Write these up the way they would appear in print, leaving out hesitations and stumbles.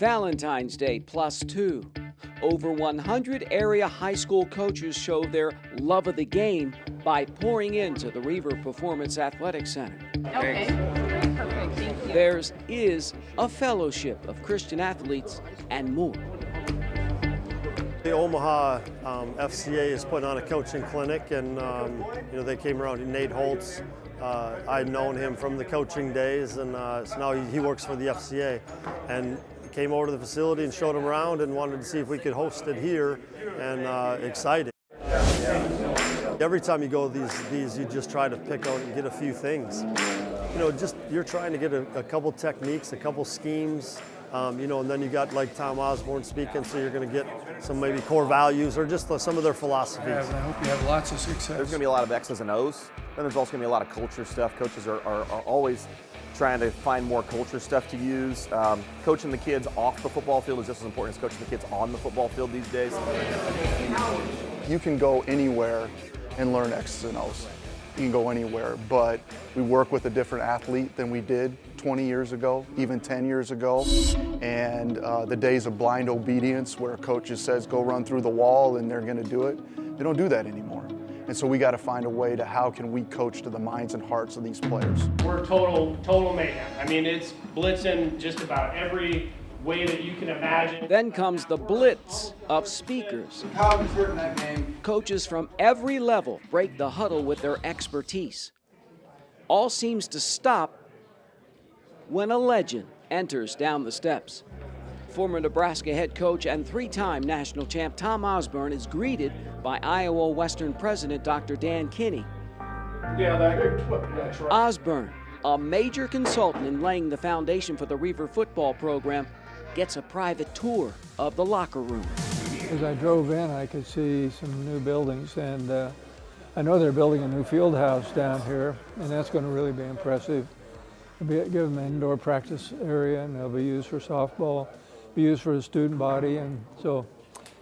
Valentine's Day +2. Over 100 area high school coaches show their love of the game by pouring into the Reaver Performance Athletic Center. Okay. Perfect. Thank you. Theirs is a fellowship of Christian athletes and more. The Omaha FCA is putting on a coaching clinic, and they came around. Nate Holtz, I'd known him from the coaching days, and so now he works for the FCA, and came over to the facility and showed him around and wanted to see if we could host it here, and excited. Every time you go to these, you just try to pick out and get a few things. You're trying to get a couple techniques, a couple schemes. And then you got like Tom Osborne speaking, so you're going to get some maybe core values or just some of their philosophies. Yeah, I hope you have lots of success. There's going to be a lot of X's and O's. Then there's also going to be a lot of culture stuff. Coaches are always trying to find more culture stuff to use. Coaching the kids off the football field is just as important as coaching the kids on the football field these days. You can go anywhere and learn X's and O's. You can go anywhere, but we work with a different athlete than we did 20 years ago, even 10 years ago. And the days of blind obedience where a coach just says, go run through the wall and they're gonna do it, they don't do that anymore. And so we gotta find a way to how can we coach to the minds and hearts of these players. We're total mayhem. I mean, it's blitzing just about every way that you can imagine. Then comes the blitz of speakers. Coaches from every level break the huddle with their expertise. All seems to stop when a legend enters down the steps. Former Nebraska head coach and three-time national champ Tom Osborne is greeted by Iowa Western President Dr. Dan Kinney. Yeah, that's right. Osborne, a major consultant in laying the foundation for the Reaver football program, gets a private tour of the locker room. As I drove in, I could see some new buildings, and I know they're building a new field house down here, and that's going to really be impressive. Give them an indoor practice area, and they'll be used for softball, be used for the student body, and so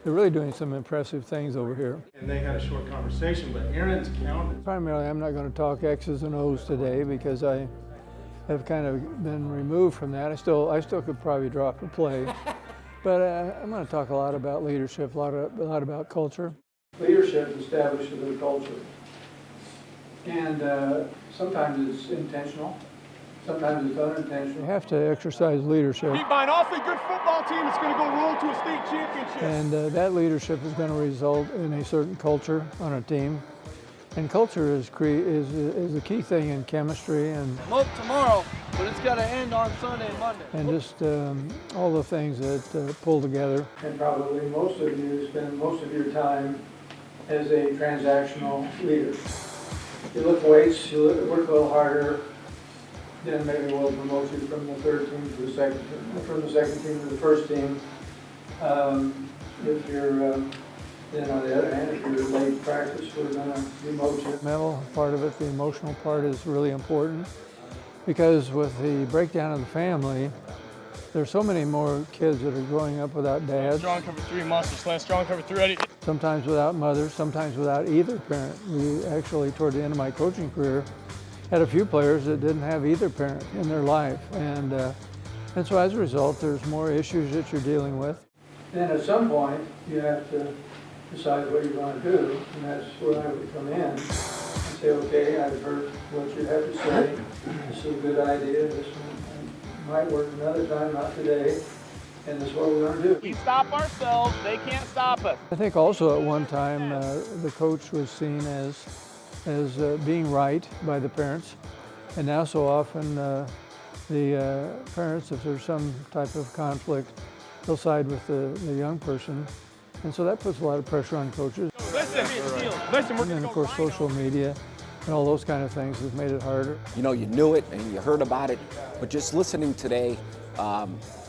they're really doing some impressive things over here. And they had a short conversation, but Aaron's counted. Primarily, I'm not going to talk X's and O's today because I have kind of been removed from that. I still could probably drop a play, but I'm going to talk a lot about leadership, a lot about culture. Leadership establishes a culture, and sometimes it's intentional, sometimes it's unintentional. You have to exercise leadership. Beat by an awfully good football team that's going to go roll to a state championship. And that leadership is going to result in a certain culture on a team. And culture is the key thing in chemistry, and tomorrow, but it's got to end on Sunday and Monday. And just all the things that pull together. And probably most of you spend most of your time as a transactional leader. You lift weights, you work a little harder, then maybe we'll promote you from the third team to the second, from the second team to the first team. If you're then on the other hand, if you're late practice, we're going to demote you. The mental part of it, the emotional part is really important because with the breakdown of the family, there's so many more kids that are growing up without dads. Strong cover three, monster slash, strong cover three, ready. Sometimes without mothers, sometimes without either parent. We actually, toward the end of my coaching career, had a few players that didn't have either parent in their life. And so as a result, there's more issues that you're dealing with. Then at some point, you have to decide what you're going to do, and that's where I would come in and say, okay, I've heard what you have to say. This is a good idea. This might work another time, not today. And this is what we're going to do. We stop ourselves. They can't stop us. I think also at one time the coach was seen as being right by the parents, and now so often the parents, if there's some type of conflict, they'll side with the young person. And so that puts a lot of pressure on coaches. Listen, And then, of course, social media and all those kind of things has made it harder. You know, you knew it and you heard about it, but just listening today,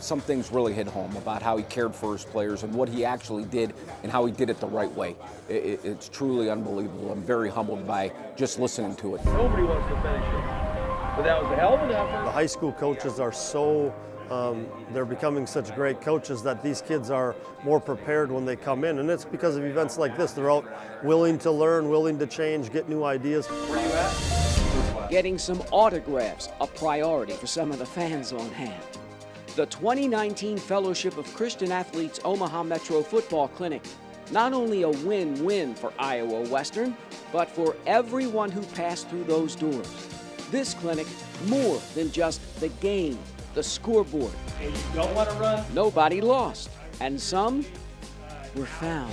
some things really hit home about how he cared for his players and what he actually did and how he did it the right way. It's truly unbelievable. I'm very humbled by just listening to it. Nobody wants to finish it, but that was a hell of an effort. The high school coaches are so they're becoming such great coaches that these kids are more prepared when they come in, and it's because of events like this. They're out willing to learn, willing to change, get new ideas. Getting some autographs, a priority for some of the fans on hand. The 2019 Fellowship of Christian Athletes Omaha Metro Football Clinic. Not only a win-win for Iowa Western, but for everyone who passed through those doors. This clinic, more than just the game, the scoreboard. And you don't want to run. Nobody lost, and some were found.